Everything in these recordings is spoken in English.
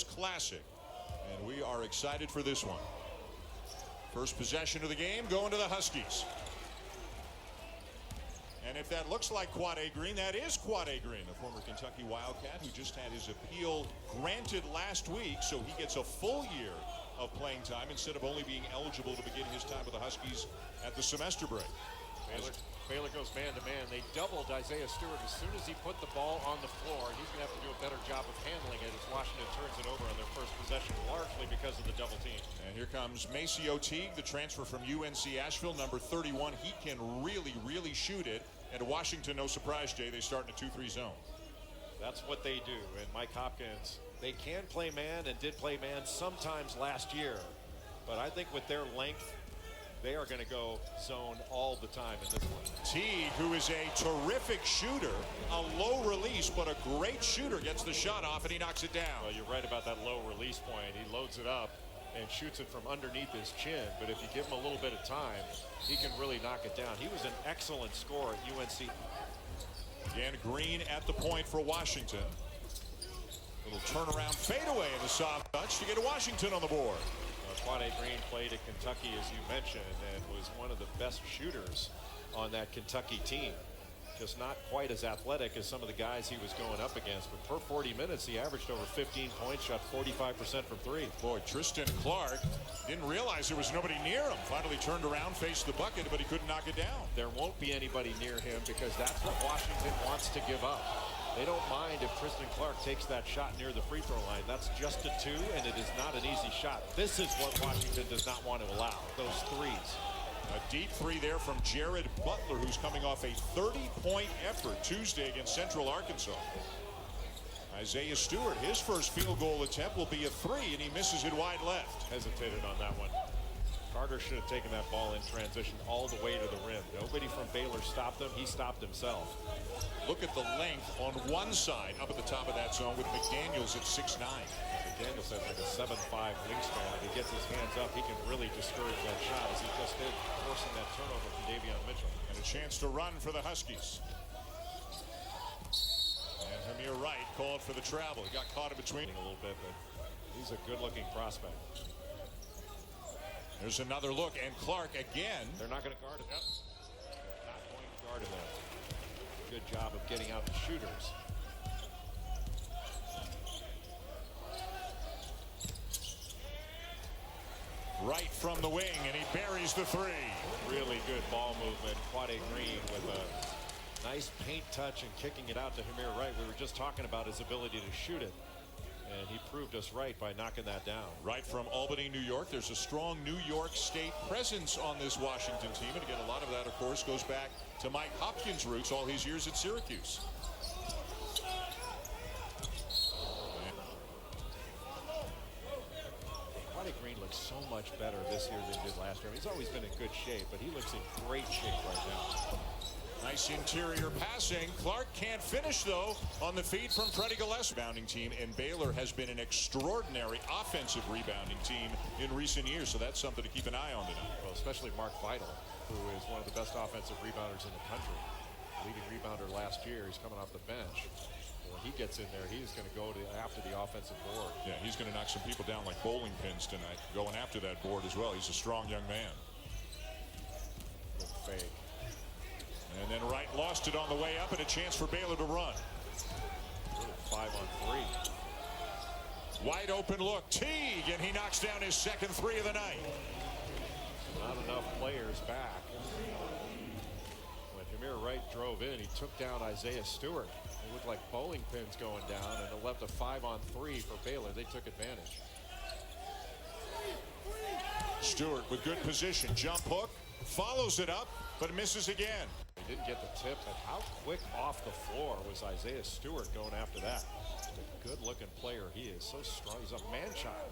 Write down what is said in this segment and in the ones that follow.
Classic, and we are excited for this one. First possession of the game going to the Huskies. And if that looks like Quade Green, that is Quade Green, a former Kentucky Wildcat who just had his appeal granted last week, so he gets a full year of playing time instead of only being eligible to begin his time with the Huskies at the semester break. Baylor goes man-to-man. They doubled Isaiah Stewart as soon as he put the ball on the floor. He's going to have to do a better job of handling it as Washington turns it over on their first possession, largely because of the double team. And here comes Maceo Teague, the transfer from UNC Asheville, number 31. He can really shoot it. And Washington, no surprise, Jay, they start in a 2-3 zone. That's what they do. And Mike Hopkins, they can play man and did play man sometimes last year. But I think with their length, they are going to go zone all the time in this one. Teague, who is a terrific shooter, a low release, but a great shooter, gets the shot off and he knocks it down. Well, you're right about that low release point. He loads it up and shoots it from underneath his chin. But if you give him a little bit of time, he can really knock it down. He was an excellent scorer at UNC. Again, Green at the point for Washington. Little turnaround fadeaway in the soft touch to get Washington on the board. Quade Green played at Kentucky, as you mentioned, and was one of the best shooters on that Kentucky team. Just not quite as athletic as some of the guys he was going up against, but per 40 minutes, he averaged over 15 points, shot 45% from three. Boy, Tristan Clark didn't realize there was nobody near him. Finally turned around, faced the bucket, but he couldn't knock it down. There won't be anybody near him because that's what Washington wants to give up. They don't mind if Tristan Clark takes that shot near the free throw line. That's just a 2, and it is not an easy shot. This is what Washington does not want to allow, those threes. A deep 3 there from Jared Butler, who's coming off a 30-point effort Tuesday against Central Arkansas. Isaiah Stewart, his first field goal attempt will be a 3, and he misses it wide left. Hesitated on that one. Carter should have taken that ball in transition all the way to the rim. Nobody from Baylor stopped him. He stopped himself. Look at the length on one side up at the top of that zone with McDaniels at 6'9". McDaniels has like a 7'5" wingspan. If he gets his hands up, he can really discourage that shot as he just did, forcing that turnover from Davion Mitchell. And a chance to run for the Huskies. And Hamir Wright called for the travel. He got caught in between a little bit, but he's a good-looking prospect. There's another look, and Clark again. They're not going to guard him. Yep. Not going to guard him. Good job of getting out the shooters. Right from the wing, and he buries the 3. Really good ball movement. Quade Green with a nice paint touch and kicking it out to Hamir Wright. We were just talking about his ability to shoot it. And he proved us right by knocking that down. Right from Albany, New York. There's a strong New York State presence on this Washington team. And again, a lot of that, of course, goes back to Mike Hopkins' roots all his years at Syracuse. Quade Green looks so much better this year than he did last year. He's always been in good shape, but he looks in great shape right now. Nice interior passing. Clark can't finish, though, on the feed from Freddie Gillespie. Rebounding team, and Baylor has been an extraordinary offensive rebounding team in recent years, so that's something to keep an eye on tonight. Well, especially Mark Vital, who is one of the best offensive rebounders in the country. Leading rebounder last year. He's coming off the bench. When he gets in there, he's going to go after the offensive board. Yeah, he's going to knock some people down like bowling pins tonight, going after that board as well. He's a strong young man. Good fake. And then Wright lost it on the way up, and a chance for Baylor to run. 5 on 3. Wide open look. Teague, and he knocks down his second 3 of the night. Not enough players back. When Hamir Wright drove in, he took down Isaiah Stewart. It looked like bowling pins going down, and it left a 5 on 3 for Baylor. They took advantage. Stewart with good position. Jump hook. Follows it up, but misses again. He didn't get the tip, but how quick off the floor was Isaiah Stewart going after that? Just a good-looking player. He is so strong. He's a man-child.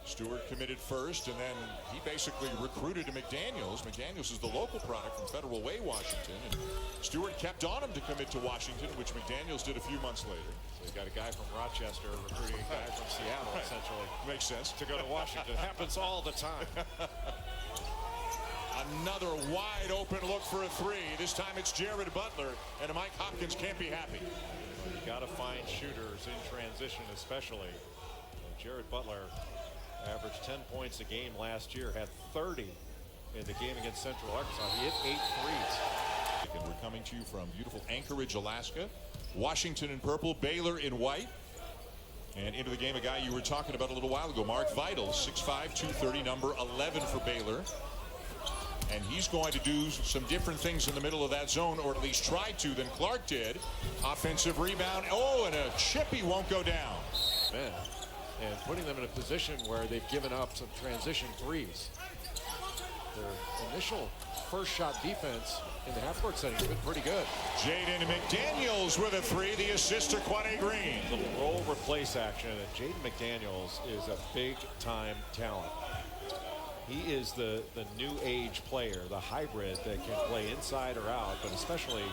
Stewart committed first, and then he basically recruited to McDaniels. McDaniels is the local product from Federal Way, Washington, and Stewart kept on him to commit to Washington, which McDaniels did a few months later. So you got a guy from Rochester recruiting a guy from Seattle, essentially. Makes sense. To go to Washington. It happens all the time. Another wide open look for a 3. This time it's Jared Butler, and Mike Hopkins can't be happy. You got to find shooters in transition, especially. Jared Butler averaged 10 points a game last year, had 30 in the game against Central Arkansas. He hit 8 threes. And we're coming to you from beautiful Anchorage, Alaska. Washington in purple, Baylor in white. And into the game, a guy you were talking about a little while ago, Mark Vital, 6'5", 230, number 11 for Baylor. And he's going to do some different things in the middle of that zone, or at least try to, than Clark did. Offensive rebound. Oh, and a chip, he won't go down. Man, and putting them in a position where they've given up some transition threes. Their initial first shot defense in the half-court setting has been pretty good. Jaden McDaniels with a three, the assist to Quade Green. Little roll replace action, and Jaden McDaniels is a big-time talent. He is the new age player, the hybrid that can play inside or out, but especially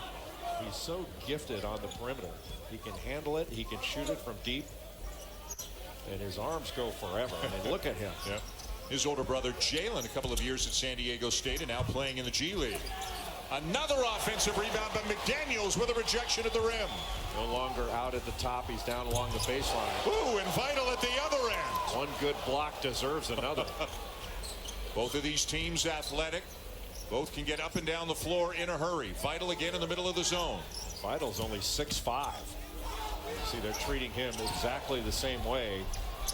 he's so gifted on the perimeter. He can handle it, he can shoot it from deep, and his arms go forever. I mean, look at him. Yeah. His older brother Jalen, a couple of years at San Diego State and now playing in the G League. Another offensive rebound, but McDaniels with a rejection at the rim. No longer out at the top, he's down along the baseline. Ooh, and Vital at the other end. One good block deserves another. Both of these teams athletic. Both can get up and down the floor in a hurry. Vital again in the middle of the zone. Vital's only 6'5". See, they're treating him exactly the same way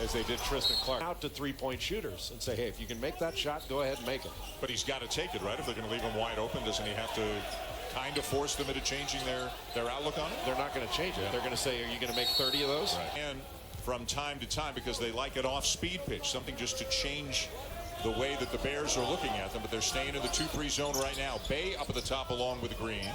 as they did Tristan Clark. Out to three-point shooters and say, hey, if you can make that shot, go ahead and make it. But he's got to take it, right? If they're going to leave him wide open, doesn't he have to kind of force them into changing their outlook on it? They're not going to change it. They're going to say, are you going to make 30 of those? Right. And from time to time, because they like it off speed pitch, something just to change the way that the Bears are looking at them, but they're staying in the 2-3 zone right now. Bay up at the top along with Green.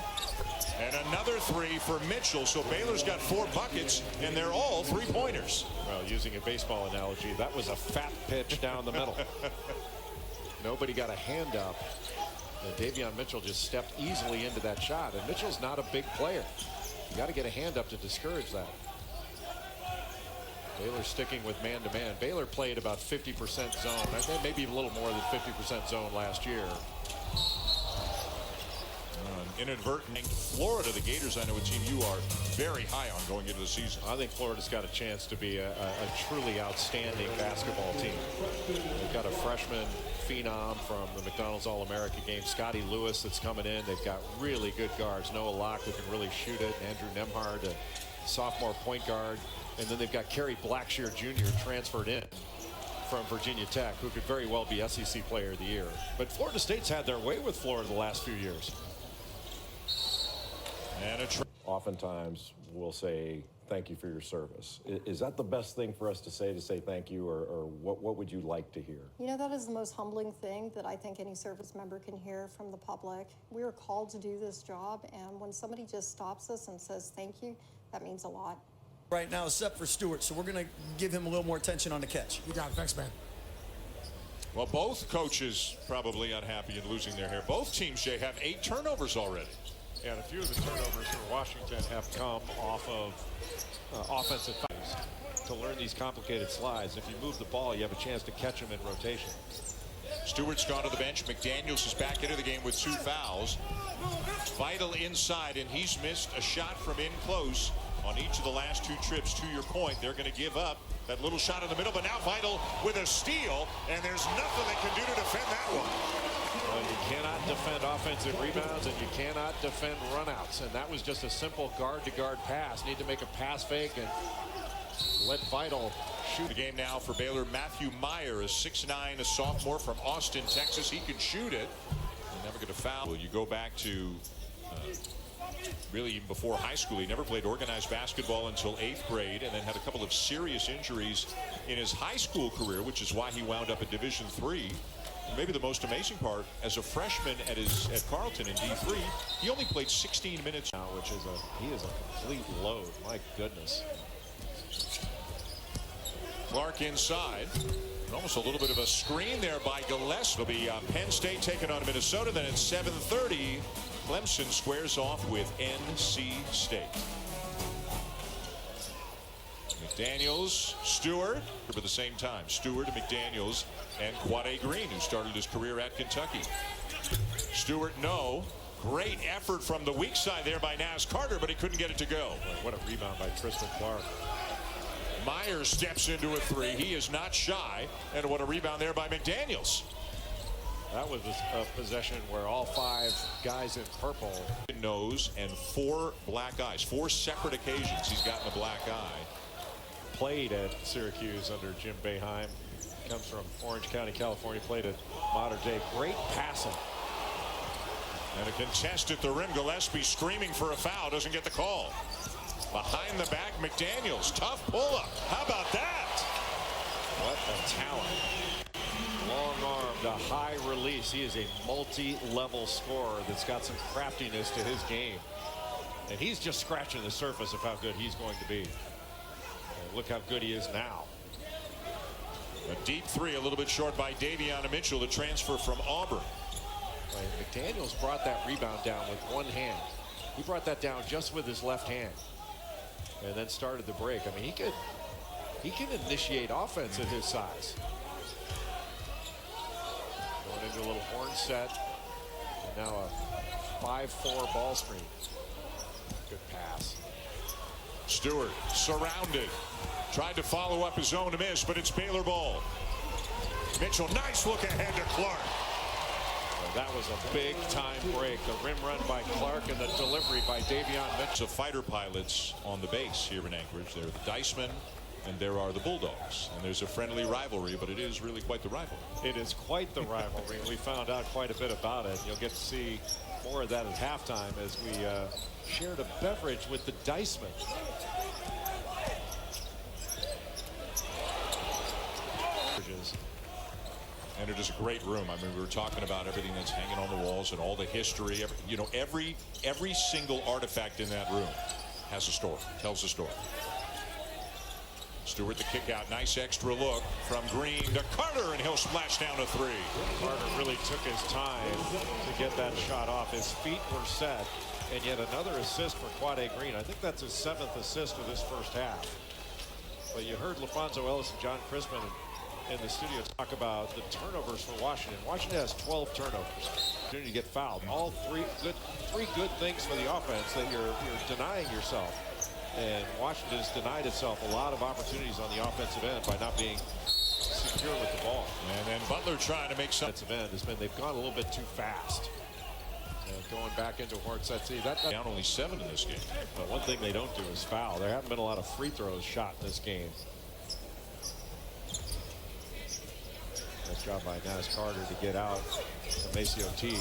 And another three for Mitchell. So Baylor's got 4 buckets, and they're all three-pointers. Well, using a baseball analogy, that was a fat pitch down the middle. Nobody got a hand up. And Davion Mitchell just stepped easily into that shot. And Mitchell's not a big player. You got to get a hand up to discourage that. Baylor sticking with man-to-man. Baylor played about 50% zone. I think maybe a little more than 50% zone last year. Inadvertent Florida, the Gators, I know a team you are very high on going into the season. I think Florida's got a chance to be a truly outstanding basketball team. They've got a freshman phenom from the McDonald's All-America game, Scotty Lewis, that's coming in. They've got really good guards. Noah Locke, who can really shoot it. Andrew Nemhard, a sophomore point guard. And then they've got Kerry Blackshear Jr. transferred in from Virginia Tech, who could very well be SEC Player of the Year. But Florida State's had their way with Florida the last few years. And oftentimes we'll say thank you for your service. Is that the best thing for us to say thank you, or what would you like to hear? You know, that is the most humbling thing that I think any service member can hear from the public. We are called to do this job, and when somebody just stops us and says thank you, that means a lot. Right now, except for Stewart, so we're going to give him a little more attention on the catch. You got it. Thanks, man. Well, both coaches probably unhappy in losing their hair. Both teams, Jay, have 8 turnovers already. And a few of the turnovers for Washington have come off of offensive fouls to learn these complicated slides. If you move the ball, you have a chance to catch them in rotation. Stewart's gone to the bench. McDaniels is back into the game with 2 fouls. Vital inside, and he's missed a shot from in close on each of the last 2 trips. To your point, they're going to give up that little shot in the middle, but now Vital with a steal, and there's nothing they can do to defend that one. Well, you cannot defend offensive rebounds, and you cannot defend runouts. And that was just a simple guard-to-guard pass. Need to make a pass fake and let Vital shoot. The game now for Baylor. Matthew Meyer, a 6'9", a sophomore from Austin, Texas. He can shoot it. They're never going to foul. Well, you go back to really even before high school. He never played organized basketball until 8th grade, and then had a couple of serious injuries in his high school career, which is why he wound up at Division III. Maybe the most amazing part, as a freshman at Carleton in D3, he only played 16 minutes now, which is he is a complete load. My goodness. Clark inside. And almost a little bit of a screen there by Gillespie. It'll be Penn State taking on Minnesota. Then at 7:30, Clemson squares off with NC State. McDaniels, Stewart, at the same time. Stewart, McDaniels, and Quade Green, who started his career at Kentucky. Stewart, no. Great effort from the weak side there by Nas Carter, but he couldn't get it to go. What a rebound by Tristan Clark. Myers steps into a three. He is not shy. And what a rebound there by McDaniels. That was a possession where all 5 guys in purple. Nose and 4 black eyes. 4 separate occasions he's gotten a black eye. Played at Syracuse under Jim Boeheim. Comes from Orange County, California. Played at Mater Dei. Great passing. And a contest at the rim. Gillespie screaming for a foul. Doesn't get the call. Behind the back, McDaniels. Tough pull-up. How about that? What a talent. Long-armed, a high release. He is a multi-level scorer that's got some craftiness to his game. And he's just scratching the surface of how good he's going to be. And look how good he is now. A deep three, a little bit short by Davion Mitchell, the transfer from Auburn. McDaniels brought that rebound down with one hand. He brought that down just with his left hand. And then started the break. I mean, he can initiate offense at his size. Going into a little horn set. And now a 5-4 ball screen. Good pass. Stewart surrounded. Tried to follow up his own miss, but it's Baylor ball. Mitchell, nice look ahead to Clark. Well, that was a big time break. The rim run by Clark and the delivery by Davion Mitchell. The fighter pilots on the base here in Anchorage. There are the Dicemen and there are the Bulldogs. And there's a friendly rivalry, but it is really quite the rivalry. It is quite the rivalry. We found out quite a bit about it. You'll get to see more of that at halftime as we shared a beverage with the Dicemen. And it is a great room. I mean, we were talking about everything that's hanging on the walls and all the history. Every single artifact in that room has a story, tells a story. Stewart the kick out. Nice extra look from Green to Carter, and he'll splash down a three. Carter really took his time to get that shot off. His feet were set, and yet another assist for Quade Green. I think that's his 7th assist of this first half. But you heard LaFonso Ellis and John Crispin in the studio talk about the turnovers for Washington. Washington has 12 turnovers. To get fouled. All three good things for the offense that you're denying yourself. And Washington has denied itself a lot of opportunities on the offensive end by not being secure with the ball. And then Butler trying to make some. Offensive end has been, they've gone a little bit too fast. Going back into horn set. See, that down only 7 in this game. But one thing they don't do is foul. There haven't been a lot of free throws shot in this game. Nice job by Naz Carter to get out Maceo Teague.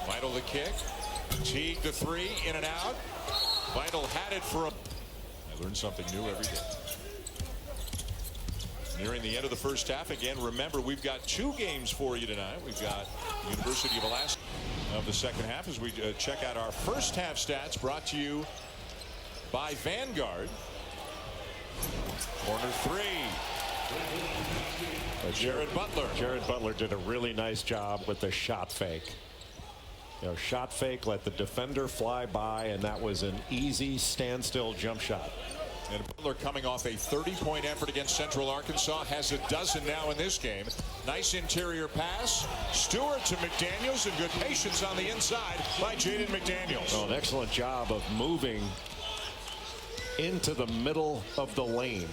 Vital the kick. Teague the three, in and out. Vital had it for a. I learn something new every day. Nearing the end of the first half again. Remember, we've got 2 games for you tonight. We've got University of Alaska of the second half as we check out our first half stats, brought to you by Vanguard. Corner 3. Jared Butler. Jared Butler did a really nice job with the shot fake. Shot fake, let the defender fly by, and that was an easy standstill jump shot. And Butler coming off a 30-point effort against Central Arkansas, has a dozen now in this game. Nice interior pass. Stewart to McDaniels, and good patience on the inside by Jaden McDaniels. Well, an excellent job of moving into the middle of the lane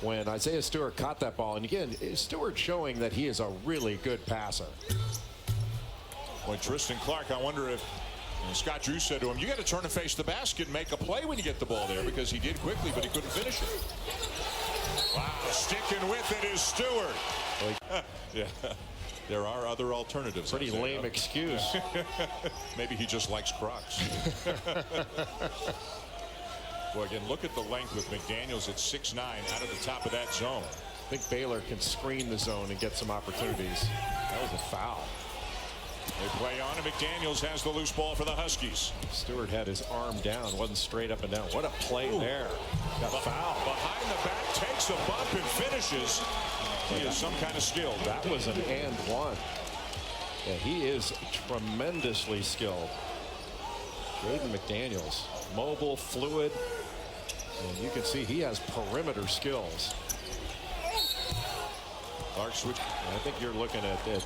when Isaiah Stewart caught that ball. And again, Stewart showing that he is a really good passer. Boy, Tristan Clark, I wonder if Scott Drew said to him, you got to turn and face the basket and make a play when you get the ball there, because he did quickly, but he couldn't finish it. Wow, sticking with it is Stewart. Yeah, there are other alternatives. Pretty lame excuse. Maybe he just likes Crocs. Boy, again, look at the length with McDaniels at 6'9", out of the top of that zone. I think Baylor can screen the zone and get some opportunities. That was a foul. They play on, and McDaniels has the loose ball for the Huskies. Stewart had his arm down, wasn't straight up and down. What a play there. Got fouled. Behind the back, takes a bump and finishes. He has some kind of skill. That was an and one. Yeah, he is tremendously skilled. Jaden McDaniels, mobile, fluid, and you can see he has perimeter skills. Clark switch. I think you're looking at the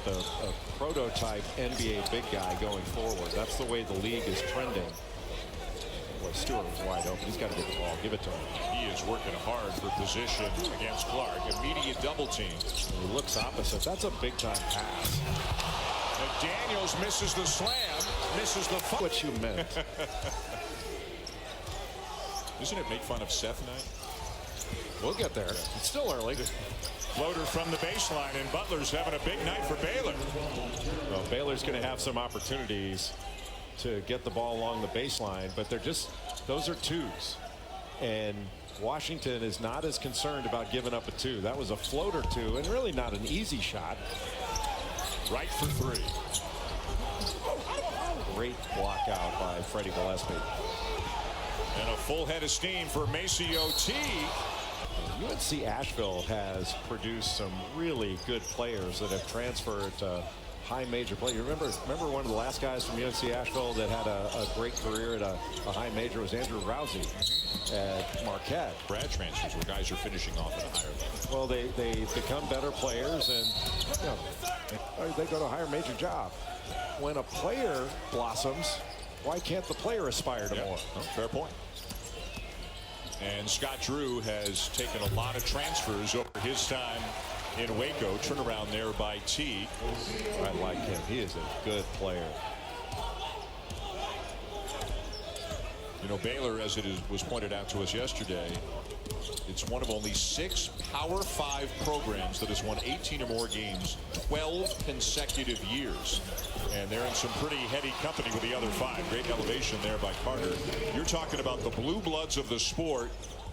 prototype NBA big guy going forward. That's the way the league is trending. Boy, Stewart was wide open. He's got to get the ball. Give it to him. He is working hard for position against Clark. Immediate double team. He looks opposite. That's a big-time pass. McDaniels misses the slam, misses the fun. What you meant. Isn't it make fun of Seth night? We'll get there. It's still early. Floater from the baseline, and Butler's having a big night for Baylor. Well, Baylor's going to have some opportunities to get the ball along the baseline, but those are twos. And Washington is not as concerned about giving up a two. That was a floater two, and really not an easy shot. Right for three. Great block out by Freddie Gillespie. And a full head of steam for Maceo T. UNC Asheville has produced some really good players that have transferred to high major play. You remember one of the last guys from UNC Asheville that had a great career at a high major was Andrew Rousey at Marquette. Grad transfers where guys are finishing off at a higher level. Well, they become better players, and they go to a higher major job. When a player blossoms, why can't the player aspire to more? Oh, fair point. And Scott Drew has taken a lot of transfers over his time in Waco. Turnaround there by T. I like him. He is a good player. You know, Baylor, as was pointed out to us yesterday, it's one of only 6 Power 5 programs that has won 18 or more games 12 consecutive years. And they're in some pretty heady company with the other 5. Great elevation there by Carter. You're talking about the blue bloods of the sport,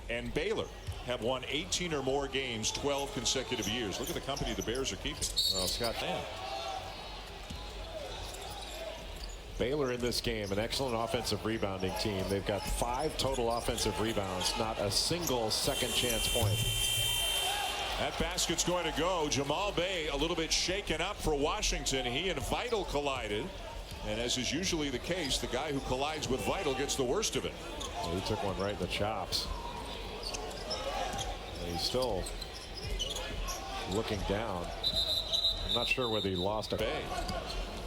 and Baylor have won 18 or more games 12 consecutive years. Look at the company the Bears are keeping. Well, Scott, Baylor in this game, an excellent offensive rebounding team. They've got 5 total offensive rebounds, not a single second chance point. That basket's going to go. Jamal Bay a little bit shaken up for Washington. He and Vital collided. And as is usually the case, the guy who collides with Vital gets the worst of it. Well, he took one right in the chops. And he's still looking down. I'm not sure whether he lost a Bay.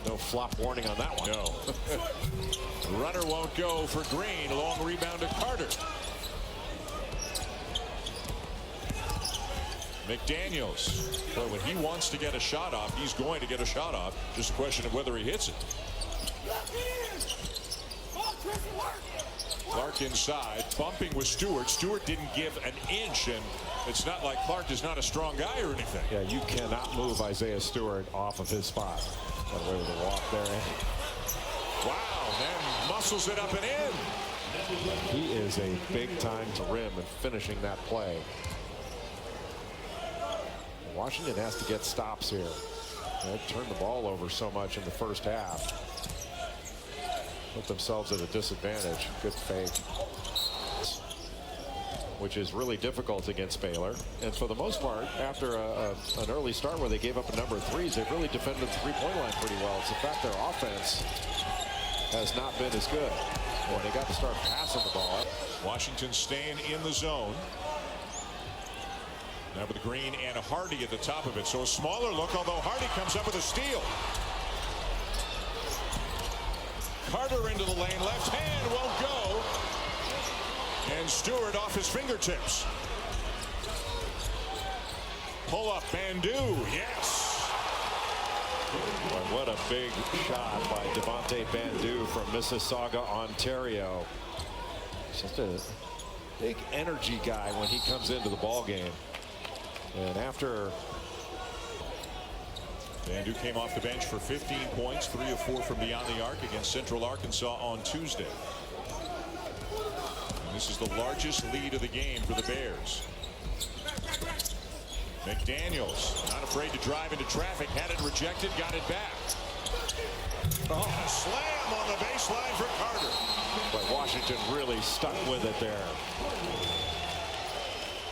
No flop warning on that one. No. Runner won't go for Green. Long rebound to Carter. McDaniels. But when he wants to get a shot off, he's going to get a shot off. Just a question of whether he hits it. Clark inside, bumping with Stewart. Stewart didn't give an inch, and it's not like Clark is not a strong guy or anything. Yeah, you cannot move Isaiah Stewart off of his spot. Got away with a walk there. Wow, then muscles it up and in. He is a big time to rim and finishing that play. Washington has to get stops here. They've turned the ball over so much in the first half. Put themselves at a disadvantage. Good fake. Which is really difficult against Baylor. And for the most part, after an early start where they gave up a number of threes, they've really defended the three-point line pretty well. It's the fact their offense has not been as good. When they got to start passing the ball. Washington staying in the zone. Now with Green and Hardy at the top of it. So a smaller look, although Hardy comes up with a steal. Carter into the lane. Left hand won't go. And Stewart off his fingertips. Pull up, Bandu. Yes. Boy, what a big shot by Devontae Bandu from Mississauga, Ontario. Just a big energy guy when he comes into the ball game. And after Bandu came off the bench for 15 points, 3 of 4 from beyond the arc against Central Arkansas on Tuesday. And this is the largest lead of the game for the Bears. McDaniels not afraid to drive into traffic, had it rejected, got it back. Oh, and a slam on the baseline for Carter. But Washington really stuck with it there.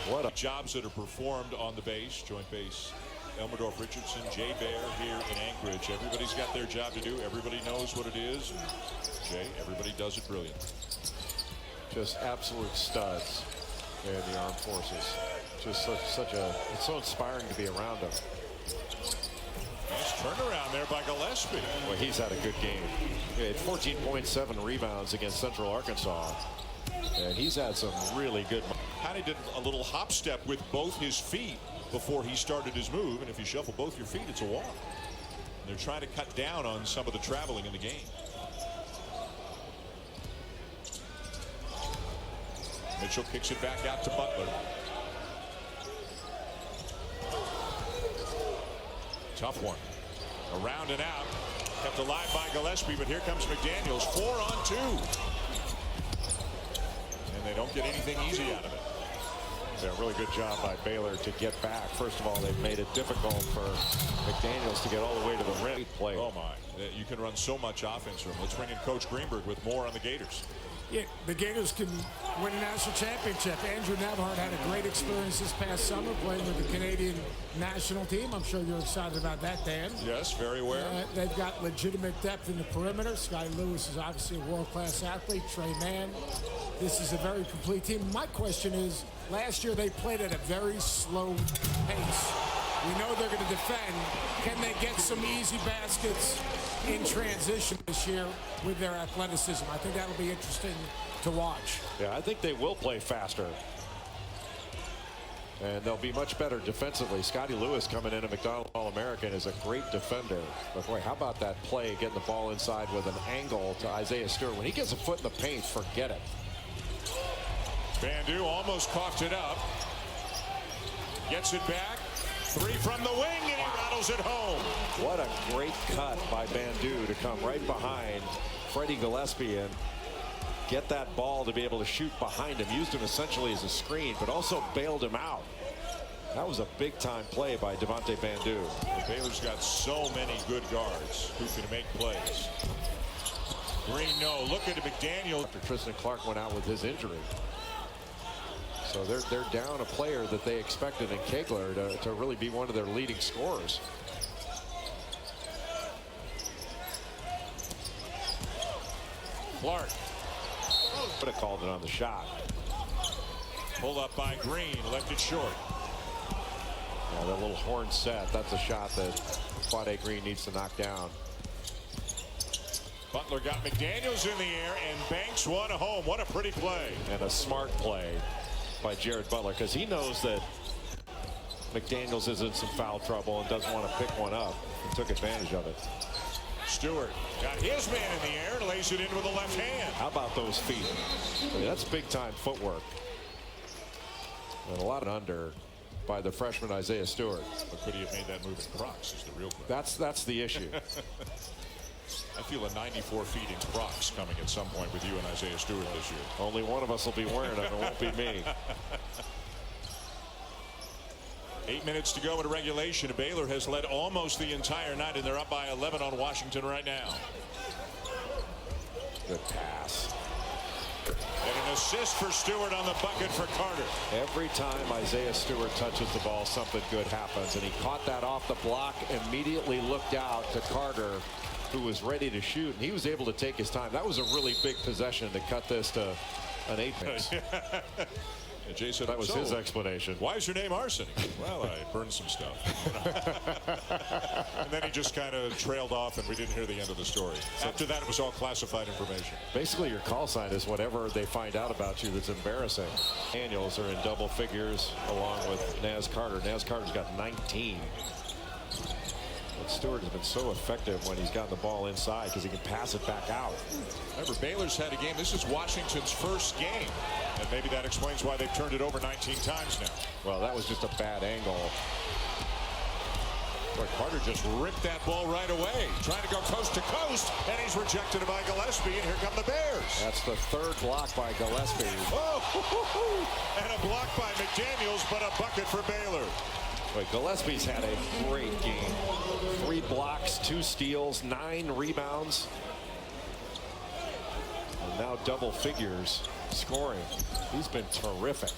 What a jobs that are performed on the base, joint base. Elmerdorf, Richardson, Jay Bear here in Anchorage. Everybody's got their job to do. Everybody knows what it is. And Jay, everybody does it brilliantly. Just absolute studs in the armed forces. Just such a, it's so inspiring to be around them. Nice turnaround there by Gillespie. Well, he's had a good game. He had 14.7 rebounds against Central Arkansas. And he's had some really good. Kind of did a little hop step with both his feet before he started his move. And if you shuffle both your feet, it's a walk. And they're trying to cut down on some of the traveling in the game. Mitchell kicks it back out to Butler. Tough one. Around and out. Kept alive by Gillespie, but here comes McDaniels. 4-on-2. And they don't get anything easy out of it. Yeah, really good job by Baylor to get back. First of all, they've made it difficult for McDaniels to get all the way to the rim. Play. Oh, my. You can run so much offense from. Let's bring in Coach Greenberg with more on the Gators. Yeah, the Gators can win a national championship. Andrew Nembhard had a great experience this past summer playing with the Canadian national team. I'm sure you're excited about that, Dan. Yes, very aware. They've got legitimate depth in the perimeter. Scotty Lewis is obviously a world-class athlete. Trey Mann. This is a very complete team. My question is, last year they played at a very slow pace. We know they're going to defend. Can they get some easy baskets in transition this year with their athleticism? I think that'll be interesting to watch. Yeah, I think they will play faster. And they'll be much better defensively. Scotty Lewis coming in, a McDonald All-American, is a great defender. But boy, how about that play, getting the ball inside with an angle to Isaiah Stewart. When he gets a foot in the paint, forget it. Bandu almost coughed it up. Gets it back. Three from the wing, and he rattles it home. What a great cut by Bandu to come right behind Freddie Gillespie and get that ball to be able to shoot behind him. Used him essentially as a screen, but also bailed him out. That was a big-time play by Devontae Bandu. Baylor's got so many good guards who can make plays. Green, no. Look at McDaniel. After Tristan Clark went out with his injury. So they're down a player that they expected in Kegler to really be one of their leading scorers. Clark. Would have called it on the shot. Pull up by Green, left it short. Yeah, that little horn set, that's a shot that Quade Green needs to knock down. Butler got McDaniels in the air and banks one home. What a pretty play. And a smart play by Jared Butler, because he knows that McDaniels is in some foul trouble and doesn't want to pick one up, and took advantage of it. Stewart got his man in the air and lays it in with the left hand. How about those feet? I mean, that's big time footwork. And a lot under by the freshman Isaiah Stewart. But could he have made that move in Crocs is the real question. That's the issue. I feel a 94 feet in Crocs coming at some point with you and Isaiah Stewart this year. Only one of us will be wearing them. It won't be me. 8 minutes to go in regulation. Baylor has led almost the entire night, and they're up by 11 on Washington right now. Good pass. And an assist for Stewart on the bucket for Carter. Every time Isaiah Stewart touches the ball, something good happens. And he caught that off the block, immediately looked out to Carter, who was ready to shoot. And he was able to take his time. That was a really big possession to cut this to an 8-piece. And Jay said, that was his explanation. Why is your name Arsenic? Well, I burned some stuff. And then he just kind of trailed off, and we didn't hear the end of the story. After that, it was all classified information. Basically, your call sign is whatever they find out about you that's embarrassing. Daniels are in double figures along with Naz Carter. Naz Carter's got 19. But Stewart has been so effective when he's gotten the ball inside because he can pass it back out. Remember, Baylor's had a game. This is Washington's first game. And maybe that explains why they've turned it over 19 times now. Well, that was just a bad angle. Boy, Carter just ripped that ball right away. Trying to go coast to coast, and he's rejected by Gillespie, and here come the Bears. That's the third block by Gillespie. Oh, and a block by McDaniels, but a bucket for Baylor. But Gillespie's had a great game. 3 blocks, 2 steals, 9 rebounds. And now double figures scoring. He's been terrific.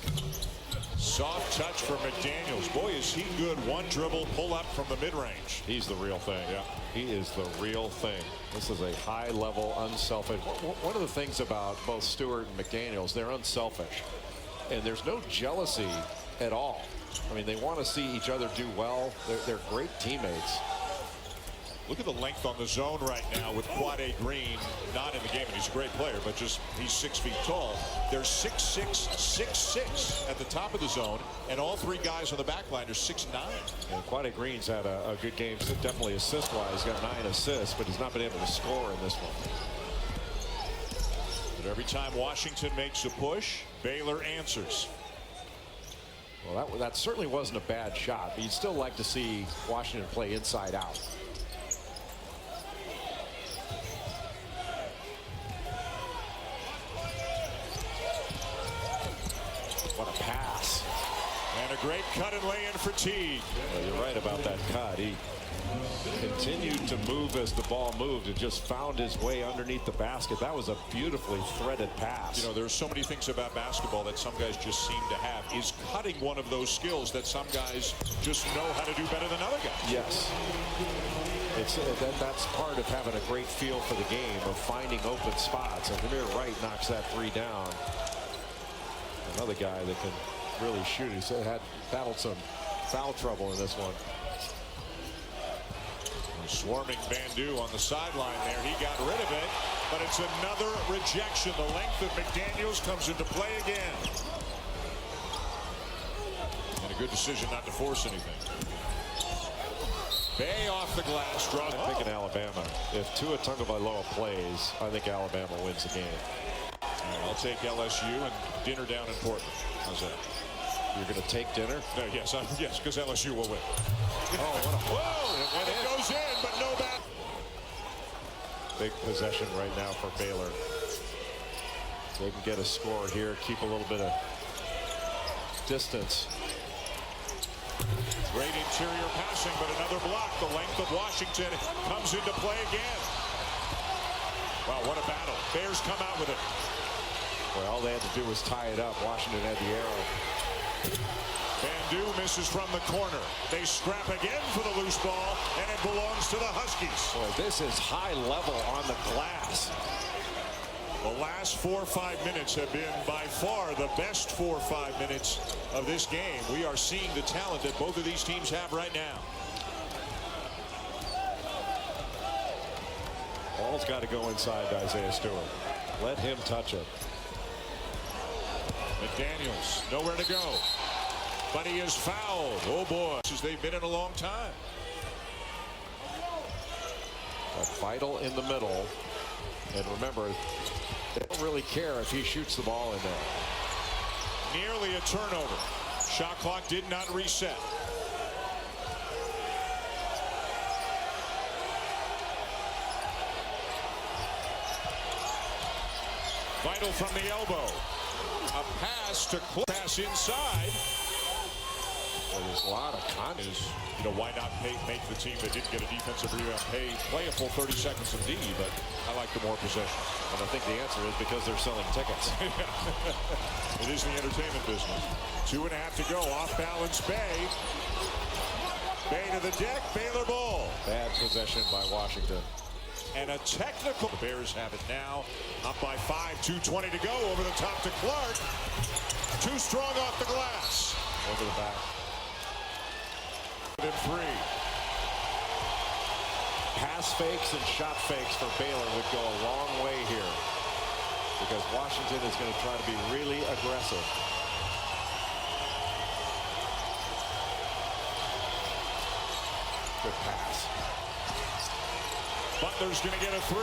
Soft touch for McDaniels. Boy, is he good. One dribble, pull up from the mid-range. He's the real thing. Yeah. He is the real thing. This is a high-level, unselfish. One of the things about both Stewart and McDaniels, they're unselfish. And there's no jealousy at all. I mean, they want to see each other do well. They're great teammates. Look at the length on the zone right now with Quade Green not in the game, and he's a great player, but just he's 6 feet tall. They're 6'6", 6'6" at the top of the zone, and all three guys on the back line are 6'9". And Quade Green's had a good game, so definitely assist-wise. He's got 9 assists, but he's not been able to score in this one. But every time Washington makes a push, Baylor answers. Well, that certainly wasn't a bad shot, but you'd still like to see Washington play inside out. What a pass. And a great cut and lay in for Teague. Well, you're right about that cut. He continued to move as the ball moved and just found his way underneath the basket. That was a beautifully threaded pass. You know, there's so many things about basketball that some guys just seem to have. Is cutting one of those skills that some guys just know how to do better than other guys? Yes. That's part of having a great feel for the game, of finding open spots. And Demir Wright knocks that three down. Another guy that can really shoot. He's had battled some foul trouble in this one. Swarming Bandu on the sideline there. He got rid of it, but it's another rejection. The length of McDaniels comes into play again. And a good decision not to force anything. Bay off the glass. Draws. I'm thinking Alabama. If Tua Tagovailoa plays, I think Alabama wins the game. I'll take LSU and dinner down in Portland. How's that? You're going to take dinner? No, yes, because LSU will win. Oh, what a whoa! And it goes in, but no back. Big possession right now for Baylor. They can get a score here, keep a little bit of distance. Great interior passing, but another block. The length of Washington comes into play again. Wow, what a battle. Bears come out with it. Well, all they had to do was tie it up. Washington had the arrow. Bandu misses from the corner. They scrap again for the loose ball, and it belongs to the Huskies. Boy, this is high level on the glass. The last 4 or 5 minutes have been by far the best 4 or 5 minutes of this game. We are seeing the talent that both of these teams have right now. Ball's got to go inside to Isaiah Stewart. Let him touch it. McDaniels, nowhere to go. But he is fouled. Oh, boy. They've been in a long time. But vital in the middle. And remember, they don't really care if he shoots the ball in there. Nearly a turnover. Shot clock did not reset. Vital from the elbow. A pass to pass inside. Well, there's a lot of contact. You know, why not make the team that didn't get a defensive rebound play a full 30 seconds of D, but I like the more possession. And I think the answer is because they're selling tickets. It is the entertainment business. 2.5 to go. Off balance Bay. Bay to the deck. Baylor ball. Bad possession by Washington. And a technical. The Bears have it now. Up by 5. 2:20 to go. Over the top to Clark. Too strong off the glass. Over the back. In 3. Pass fakes and shot fakes for Baylor would go a long way here, because Washington is going to try to be really aggressive. Good pass. Butler's going to get a 3.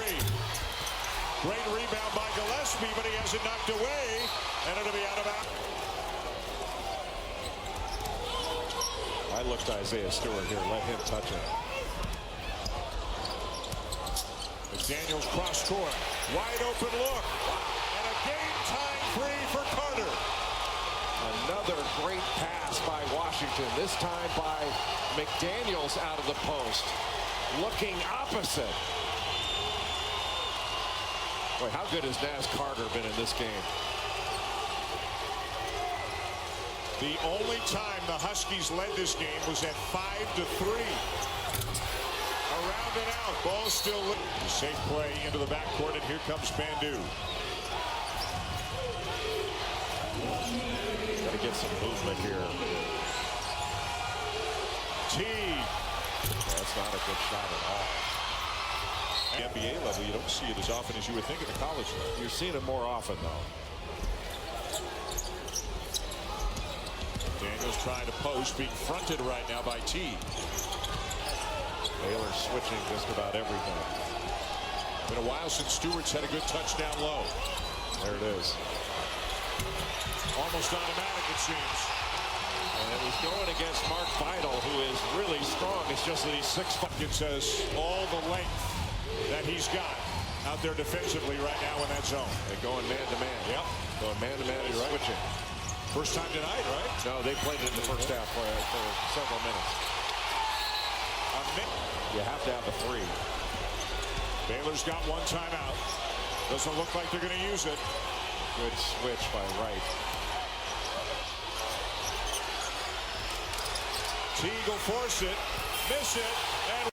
Great rebound by Gillespie, but he has it knocked away, and it'll be out of bounds. I looked to Isaiah Stewart here. Let him touch it. McDaniels cross court. Wide open look. And a game-time 3 for Carter. Another great pass by Washington. This time by McDaniels out of the post. Looking opposite. Boy, how good has Naz Carter been in this game? The only time the Huskies led this game was at 5-3. Around and out. Ball still lit. Safe play into the backcourt, and here comes Bandu. Got to get some movement here. Teague. That's not a good shot at all. NBA level, you don't see it as often as you would think at the college level. You're seeing it more often, though. Daniels trying to post, being fronted right now by T. Baylor switching just about everything. Been a while since Stewart's had a good touchdown low. There it is. Almost automatic, it seems. And he's going against Mark Vidal, who is really strong. It's just that he's 6'5". It says all the length that he's got out there defensively right now in that zone. They're going man-to-man. Yep. Going man-to-man and switching. First time tonight, right? No, they played it in the first half for several minutes. You have to have a 3. Baylor's got one timeout. Doesn't look like they're going to use it. Good switch by Wright. Teague will force it, miss it,